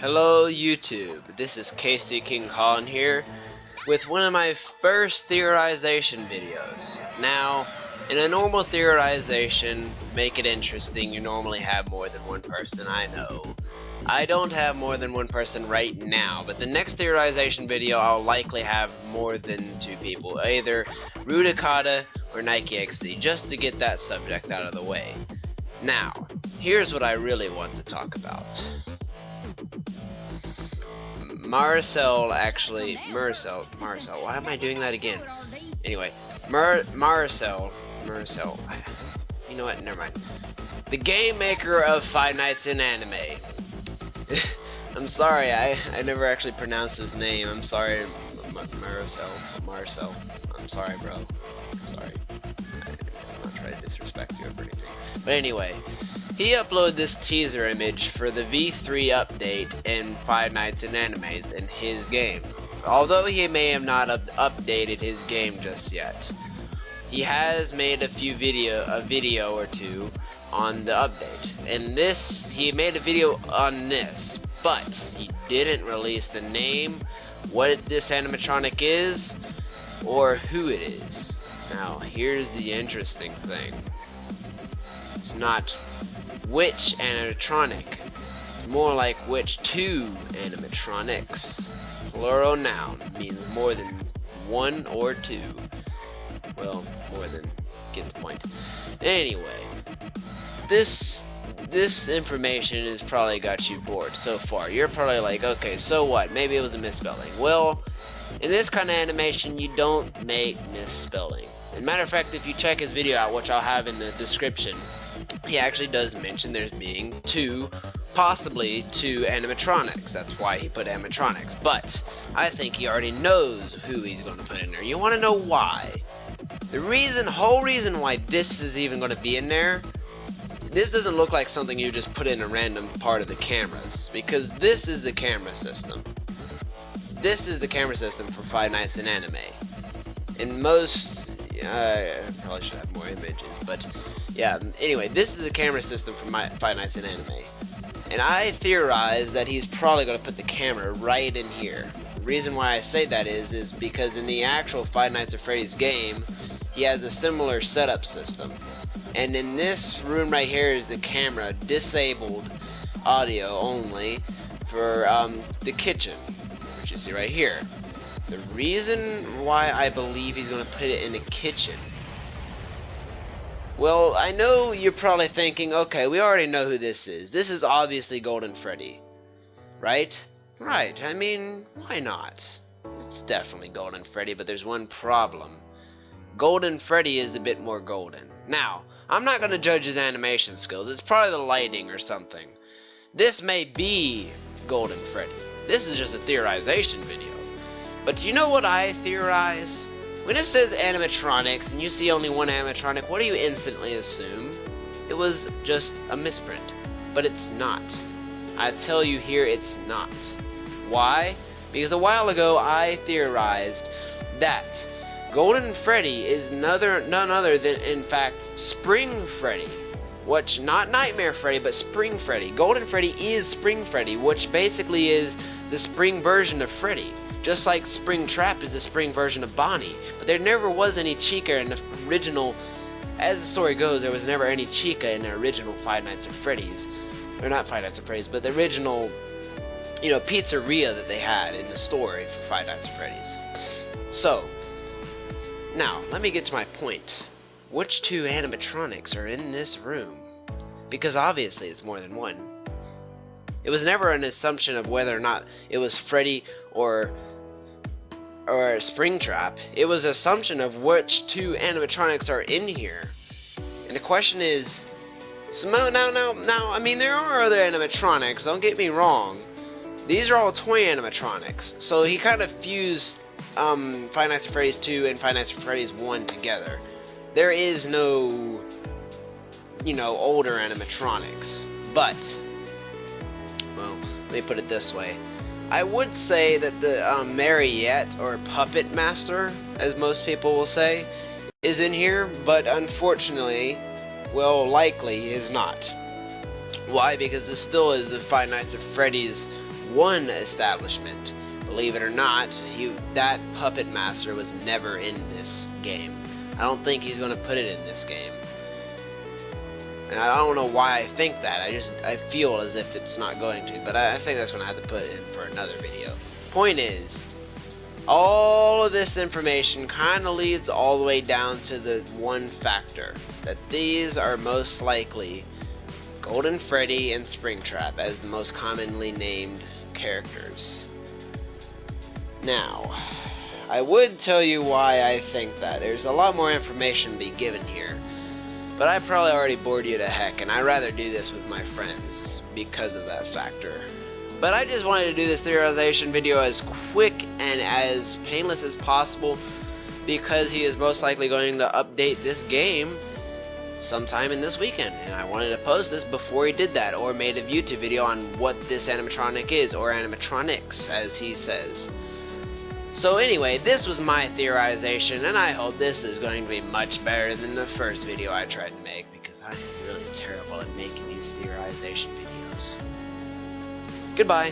Hello YouTube, this is Casey King Khan here with one of my first theorization videos. Now, in a normal theorization, to make it interesting, you normally have more than one person, I know. I don't have more than one person right now, but the next theorization video I'll likely have more than two people, either Rudikata or Nike XD, just to get that subject out of the way. Now, here's what I really want to talk about. Marcel, why am I doing that again? Anyway, Marcel, you know what, never mind. The game maker of Five Nights in Anime. I'm sorry, I never actually pronounced his name. I'm sorry, Marcel. I'm sorry, bro. I'm sorry. I'm not trying to disrespect you or anything. But anyway, he uploaded this teaser image for the V3 update in Five Nights in Animes in his game. Although he may have not updated his game just yet, he has made a video or two on the update. And this, he made a video on this, but he didn't release the name, what this animatronic is, or who it is. Now, here's the interesting thing. It's not which animatronic, it's more like which two animatronics. Plural noun means more than one or two. Well, more than, get the point. Anyway, this information has probably got you bored so far. You're probably like, okay, so what? Maybe it was a misspelling. Well, in this kind of animation, you don't make misspelling. As a matter of fact, if you check his video out, which I'll have in the description, he actually does mention there's being possibly two animatronics. That's why he put animatronics. But I think he already knows who he's going to put in there. You want to know why? The whole reason why this is even going to be in there, this doesn't look like something you just put in a random part of the cameras, because this is the camera system. This is the camera system for Five Nights in Anime. In most, I probably should have more images, but yeah, anyway, this is the camera system for Five Nights in Anime. And I theorize that he's probably going to put the camera right in here. The reason why I say that is because in the actual Five Nights at Freddy's game, he has a similar setup system. And in this room right here is the camera, disabled audio only, for the kitchen, which you see right here. The reason why I believe he's going to put it in the kitchen, well, I know you're probably thinking, okay, we already know who this is. This is obviously Golden Freddy, right? Right, I mean, why not? It's definitely Golden Freddy, but there's one problem. Golden Freddy is a bit more golden. Now, I'm not going to judge his animation skills. It's probably the lighting or something. This may be Golden Freddy. This is just a theorization video. But do you know what I theorize? When it says animatronics and you see only one animatronic, what do you instantly assume? It was just a misprint. But it's not. I tell you here, it's not. Why? Because a while ago I theorized that Golden Freddy is none other than, in fact, Spring Freddy. Which, not Nightmare Freddy, but Spring Freddy. Golden Freddy is Spring Freddy, which basically is the spring version of Freddy. Just like Spring Trap is the spring version of Bonnie. But there never was any Chica in the original, as the story goes, there was never any Chica in the original Five Nights at Freddy's. Or not Five Nights at Freddy's, but the original, pizzeria that they had in the story for Five Nights at Freddy's. So, now, let me get to my point. Which two animatronics are in this room? Because obviously it's more than one. It was never an assumption of whether or not it was Freddy or Springtrap. It was an assumption of which two animatronics are in here. And the question is, so now, I mean, there are other animatronics, don't get me wrong. These are all toy animatronics. So he kind of fused Five Nights at Freddy's 2 and Five Nights at Freddy's 1 together. There is no, older animatronics. But, well, let me put it this way. I would say that the Marionette or Puppet Master, as most people will say, is in here, but unfortunately, well, likely is not. Why? Because this still is the Five Nights at Freddy's one establishment. Believe it or not, that puppet master was never in this game. I don't think he's going to put it in this game. And I don't know why I think that. I feel as if it's not going to, but I think that's going to have to put it in for another video. Point is, all of this information kind of leads all the way down to the one factor, that these are most likely Golden Freddy and Springtrap as the most commonly named characters. Now, I would tell you why I think that. There's a lot more information to be given here, but I probably already bored you to heck, and I'd rather do this with my friends because of that factor. But I just wanted to do this theorization video as quick and as painless as possible, because he is most likely going to update this game sometime in this weekend, and I wanted to post this before he did that, or made a YouTube video on what this animatronic is, or animatronics as he says. So anyway, this was my theorization, and I hope this is going to be much better than the first video I tried to make, because I am really terrible at making these theorization videos. Goodbye.